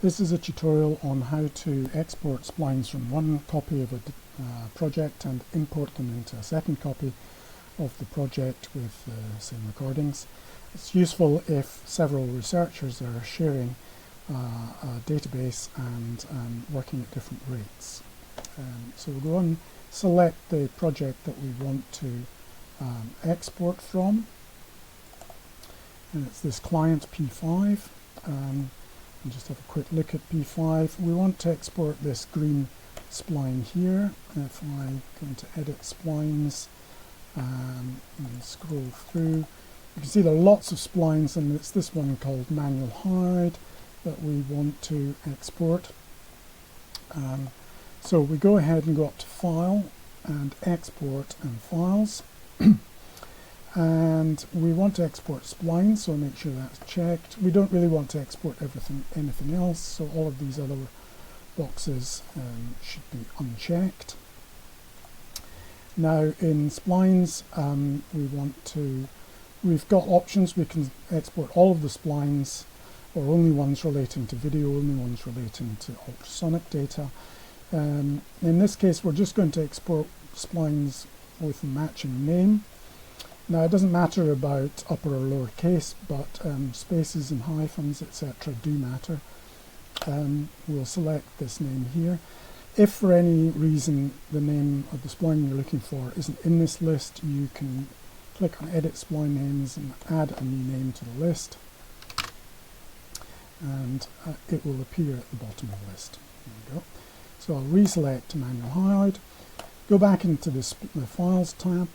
This is a tutorial on how to export splines from one copy of a project and import them into a second copy of the project with the same recordings. It's useful if several researchers are sharing a database and working at different rates. So we'll go and select the project that we want to export from, and it's this client P5. And just have a quick look at P5. We want to export this green spline here. If I go into Edit Splines and scroll through, you can see there are lots of splines, and it's this one called Manual Hide that we want to export. So we go ahead and go up to File and Export and Files. And we want to export splines, so make sure that's checked. We don't really want to export anything else, so all of these other boxes should be unchecked. Now in splines, we've got options. We can export all of the splines, or only ones relating to video, only ones relating to ultrasonic data. In this case, we're just going to export splines with a matching name. Now it doesn't matter about upper or lower case, but spaces and hyphens, etc. do matter. We'll select this name here. If for any reason the name of the spline you're looking for isn't in this list, you can click on Edit Spline Names and add a new name to the list, and it will appear at the bottom of the list. There we go. So I'll reselect Manual Hide, go back into the Files tab.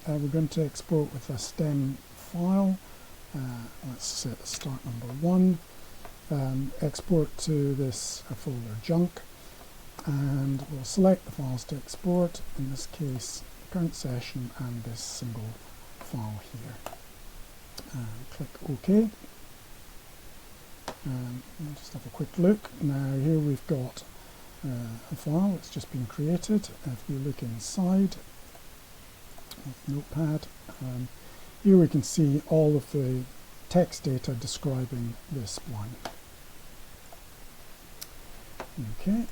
We're going to export with a stem file. Let's set the start number 1. Export to this folder junk, and we'll select the files to export, in this case the current session and this single file here. Click OK. We'll just have a quick look. Now here we've got a file that's just been created. If we look inside with Notepad, here we can see all of the text data describing this spline. Okay,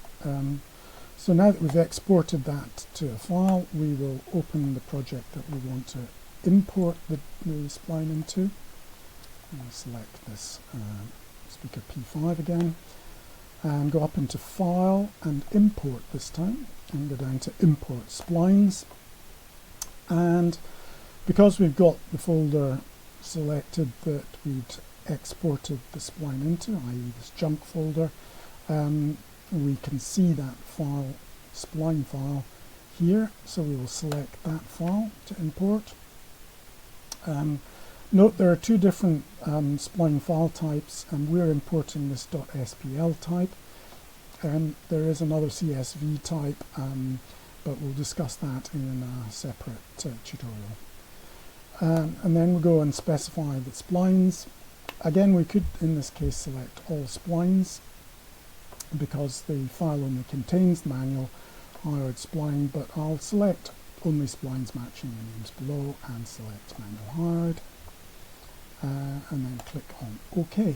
so now that we've exported that to a file, we will open the project that we want to import the spline into. I'll select this speaker P5 again, and go up into File and Import this time, and go down to Import Splines. And because we've got the folder selected that we'd exported the spline into, i.e. this junk folder, we can see that file, spline file here, so we will select that file to import. Note there are two different spline file types, and we're importing this .spl type. There is another CSV type, but we'll discuss that in a separate tutorial. And then we'll go and specify the splines. Again, we could in this case select all splines, because the file only contains the manual hired spline, but I'll select only splines matching the names below and select manual hired, and then click on OK.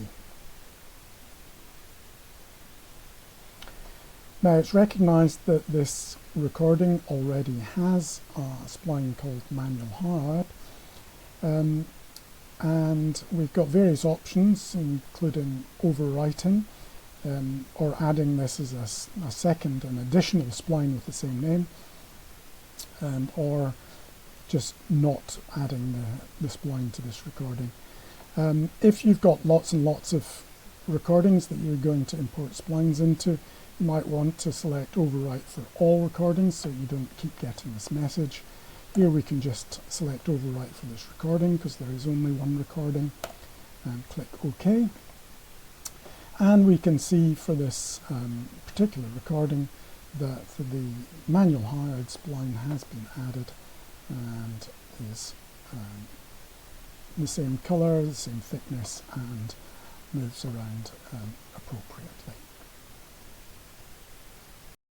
Now it's recognized that this recording already has a spline called manual hired, and we've got various options, including overwriting, or adding this as a second, an additional spline with the same name, or just not adding the spline to this recording. If you've got lots and lots of recordings that you're going to import splines into, you might want to select overwrite for all recordings so you don't keep getting this message. Here we can just select overwrite for this recording because there is only one recording, and click OK. And we can see for this particular recording that the manual hired spline has been added and is the same color, the same thickness, and moves around appropriately.